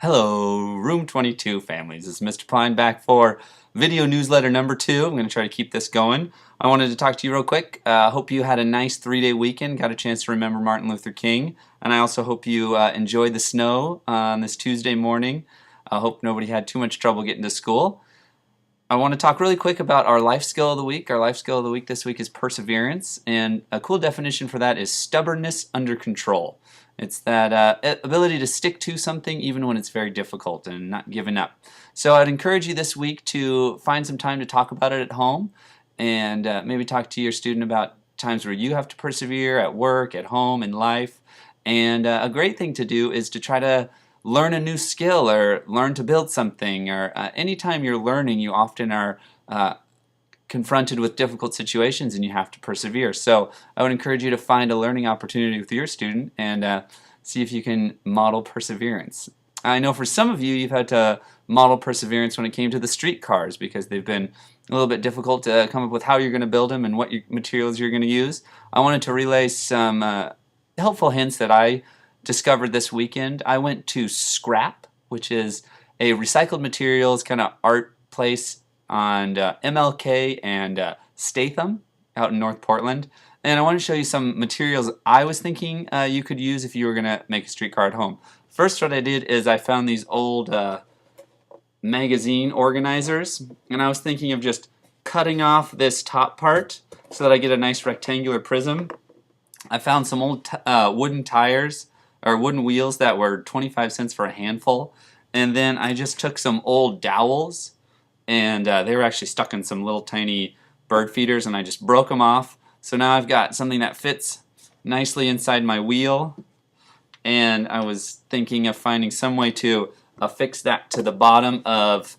Hello, Room 22 families. This is Mr. Plein back for video newsletter number 2. I'm going to try to keep this going. I wanted to talk to you real quick. Hope you had a nice 3-day weekend, got a chance to remember Martin Luther King, and I also hope you enjoyed the snow on this Tuesday morning. I hope nobody had too much trouble getting to school. I want to talk really quick about our life skill of the week. Our life skill of the week this week is perseverance, and a cool definition for that is stubbornness under control. It's that ability to stick to something even when it's very difficult and not giving up. So I'd encourage you this week to find some time to talk about it at home and maybe talk to your student about times where you have to persevere at work, at home, in life. And a great thing to do is to try to learn a new skill or learn to build something, or anytime you're learning, you often are confronted with difficult situations and you have to persevere. So I would encourage you to find a learning opportunity with your student and see if you can model perseverance. I know for some of you, you've had to model perseverance when it came to the streetcars because they've been a little bit difficult to come up with how you're going to build them and what materials you're going to use. I wanted to relay some helpful hints that I discovered this weekend. I went to Scrap, which is a recycled materials kind of art place on MLK and Statham out in North Portland. And I want to show you some materials I was thinking you could use if you were going to make a streetcar at home. First, what I did is I found these old magazine organizers, and I was thinking of just cutting off this top part so that I get a nice rectangular prism. I found some old wooden tires or wooden wheels that were 25 cents for a handful, and then I just took some old dowels, and they were actually stuck in some little tiny bird feeders, and I just broke them off. So now I've got something that fits nicely inside my wheel, and I was thinking of finding some way to affix that to the bottom of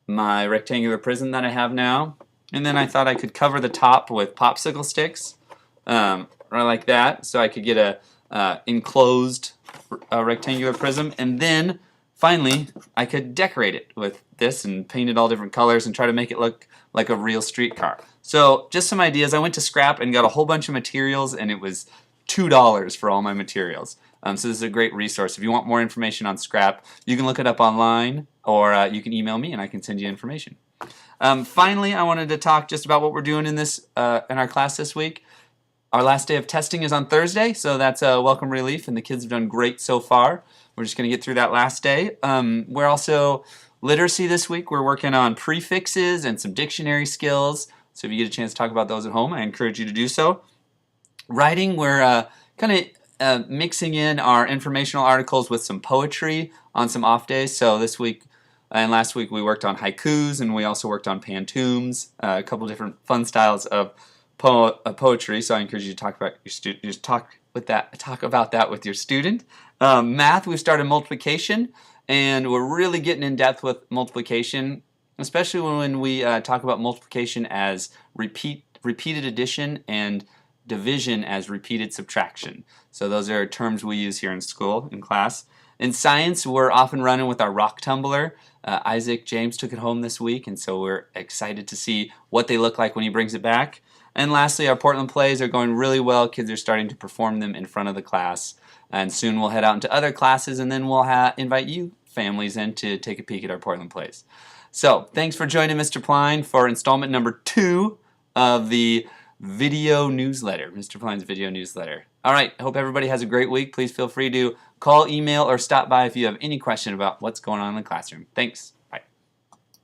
my rectangular prism that I have now. And then I thought I could cover the top with popsicle sticks, right like that, so I could get a enclosed rectangular prism, and then finally I could decorate it with this and paint it all different colors and try to make it look like a real streetcar. So just some ideas. I went to Scrap and got a whole bunch of materials, and it was $2 for all my materials. So this is a great resource. If you want more information on Scrap, you can look it up online, or you can email me and I can send you information. Finally, I wanted to talk just about what we're doing in our class this week. Our last day of testing is on Thursday, so that's a welcome relief, and the kids have done great so far. We're just going to get through that last day. We're also literacy this week. We're working on prefixes and some dictionary skills, so if you get a chance to talk about those at home, I encourage you to do so. Writing, we're kind of mixing in our informational articles with some poetry on some off days. So this week and last week we worked on haikus, and we also worked on pantoums, a couple different fun styles of poetry. So I encourage you to talk about your student. Just talk about that with your student. Math, we've started multiplication, and we're really getting in depth with multiplication, especially when we talk about multiplication as repeated addition and division as repeated subtraction. So those are terms we use here in school, in class. In science, we're off and running with our rock tumbler. Isaac James took it home this week, and so we're excited to see what they look like when he brings it back. And lastly, our Portland plays are going really well. Kids are starting to perform them in front of the class. And soon we'll head out into other classes, and then we'll invite you families in to take a peek at our Portland plays. So thanks for joining Mr. Plein for installment number 2 of the video newsletter, Mr. Plein's video newsletter. All right, I hope everybody has a great week. Please feel free to call, email, or stop by if you have any question about what's going on in the classroom. Thanks.